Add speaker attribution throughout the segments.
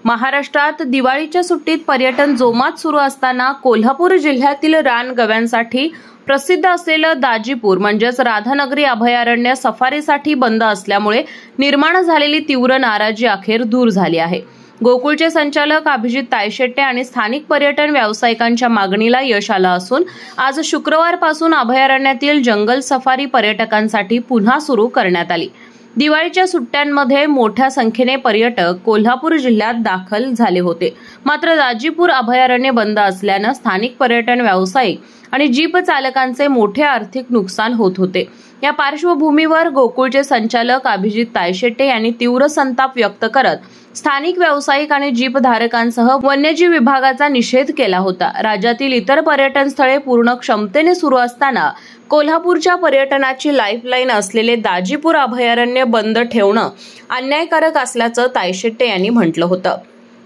Speaker 1: महाराष्ट्रात दिवाळीच्या सुट्टीत पर्यटन जोमात सुरू असताना कोल्हापूर जिल्ह्यातील रानगव्यांसाठी प्रसिद्ध असलेलं दाजीपूर म्हणजेच राधानगरी अभयारण्य सफारीसाठी बंद असल्यामुळे निर्माण झालेली तीव्र नाराजी अखेर दूर झाली आहे। गोकुळचे संचालक अभिजित तायशेट्टे आणि स्थानिक पर्यटन व्यावसायिकांच्या मागणीला यश आलं असून आज शुक्रवारपासून अभयारण्यातील जंगल सफारी पर्यटकांसाठी पुन्हा सुरू करण्यात आली। दिवाळीच्या सुट्ट्यांमध्ये मोठ्या संख्येने पर्यटक कोल्हापूर जिल्ह्यात दाखल झाले होते। मात्र दाजीपूर अभयारण्य बंद असल्याने स्थानिक पर्यटन व्यावसायिक आणि जीप चालकांचे मोठे आर्थिक नुकसान होत होते। या पार्श्वभूमीवर गोकुळचे संचालक अभिजित तायशेट्टे यांनी तीव्र संताप व्यक्त करत स्थानिक व्यावसायिक आणि जीप धारकांसह वन्यजीव विभागाचा निषेध केला होता। राज्यातील इतर पर्यटन स्थळे पूर्ण क्षमतेने सुरू असताना कोल्हापूरच्या पर्यटनाची लाईफलाईन असलेले दाजीपूर अभयारण्य बंद ठेवणं अन्यायकारक असल्याचं तायशेट्टे यांनी म्हटलं होतं।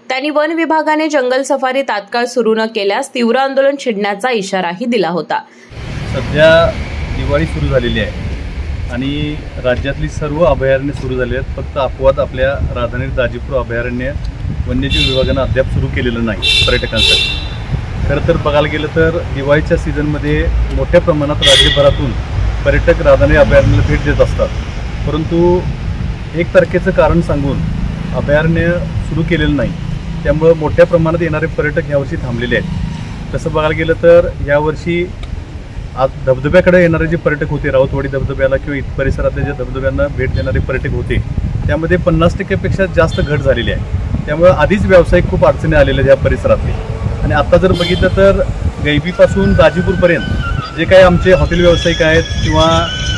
Speaker 1: त्यांनी वन विभागाने जंगल सफारी तात्काळ सुरू न केल्यास तीव्र आंदोलन छेडण्याचा इशाराही दिला होता।
Speaker 2: सध्या दिवाळी सुरू झालेली आहे आणि राज्यातली सर्व अभयारण्य सुरू झाली आहेत। फक्त अपवाद आपल्या राधानगरी दाजीपूर अभयारण्य वन्यजीव विभागानं अद्याप सुरू केलेलं नाही पर्यटकांसाठी। खरं तर बघायला गेलं तर दिवाळीच्या सीझनमध्ये मोठ्या प्रमाणात राज्यभरातून पर्यटक राधानगरी अभयारण्याला भेट देत असतात, परंतु 1 तारखेचं कारण सांगून अभयारण्य सुरू केलेलं नाही, त्यामुळे मोठ्या प्रमाणात येणारे पर्यटक यावर्षी थांबलेले आहेत। तसं बघायला गेलं तर यावर्षी आज धबधब्याकडे येणारे जे पर्यटक होते, राऊतवाडी धबधब्याला किंवा इतर परिसरातल्या ज्या धबधब्यांना भेट देणारे पर्यटक होते त्यामध्ये 50% जास्त घट झालेली आहे। त्यामुळे आधीच व्यावसायिक खूप अडचणी आलेल्या आहेत या परिसरातले। आणि आता जर बघितलं तर गैबीपासून दाजीपूरपर्यंत जे काही आमचे हॉटेल व्यावसायिक आहेत किंवा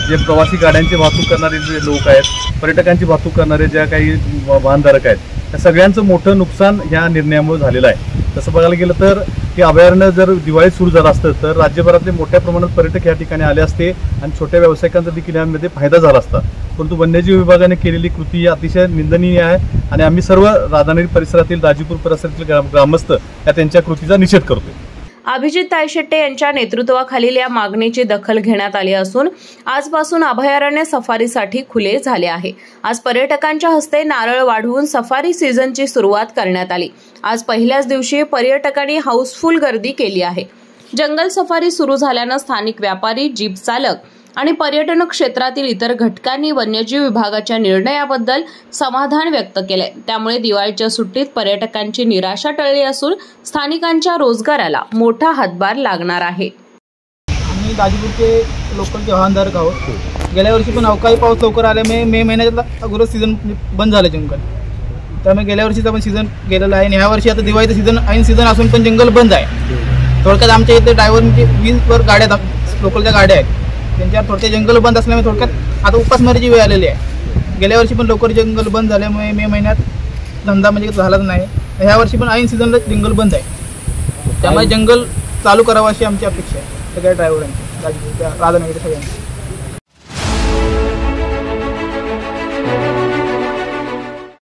Speaker 2: जे प्रवासी गाड्यांची वाहतूक करणारे जे लोक आहेत, पर्यटकांची वाहतूक करणारे ज्या काही वाहनधारक आहेत, त्या सगळ्यांचं मोठं नुकसान ह्या निर्णयामुळे झालेलं आहे। तसं बघायला गेलं तर हे अभयारण्य जर दिवाळीत सुरू झालं असतं तर राज्यभरातले मोठ्या प्रमाणात पर्यटक या ठिकाणी आले असते आणि छोट्या व्यावसायिकांचा देखील यामध्ये फायदा झाला असता। परंतु वन्यजीव विभागाने केलेली कृती अतिशय निंदनीय आहे आणि आम्ही सर्व राधानगरी परिसरातील दाजीपूर परिसरातील ग्रामस्थ या त्यांच्या कृतीचा निषेध करतोय।
Speaker 1: अभिजित तायशेट्टे यांच्या नेतृत्वाखालील या मागणीची दखल घेण्यात आली असून आजपासून अभयारण्य सफारीसाठी खुले झाले आहे। आज पर्यटकांच्या हस्ते नारळ वाढवून सफारी सीझनची सुरुवात करण्यात आली। आज पहिल्याच दिवशी पर्यटकांनी हाऊसफुल गर्दी केली आहे। जंगल सफारी सुरू झाल्यानं स्थानिक व्यापारी, जीप चालक आणि पर्यटन क्षेत्रातील इतर घटकांनी वन्यजीव विभागाच्या निर्णयाबद्दल समाधान व्यक्त केले। त्यामुळे दिवाळीच्या सुट्टीत पर्यटकांची निराशा टळली असून स्थानिकांच्या रोजगाराला मोठा हातभार लागणार आहे।
Speaker 3: आम्ही दाजीपूरचे लोकलचे वाहनधारक आहोत। गेल्या वर्षी पण अवकाळी पाऊस लवकर आल्यामुळे मे महिन्यातला अगोदर सीझन बंद झालं जंगल, त्यामुळे गेल्या वर्षीचा पण सीझन गेलेला आहे आणि ह्या वर्षी आता दिवाळीचं सीझन ऐन सीझन असून पण जंगल बंद आहे। थोडक्यात आमच्या इथे ड्रायव्हरचे 20 गाड्या लोकलच्या गाड्या आहेत, त्यांच्यावर थोडक्यात जंगल बंद असल्यामुळे थोडक्यात आता उपासमारीची वेळ आलेली आहे। गेल्या वर्षी पण लवकर जंगल बंद झाल्यामुळे मे महिन्यात धंदा म्हणजे झालाच नाही। ह्या वर्षी पण ऐन सीझनला जंगल बंद आहे, त्यामुळे जंगल चालू करावं अशी आमची अपेक्षा आहे सगळ्या ड्रायव्हरांची, राधानगरी सगळ्यांची।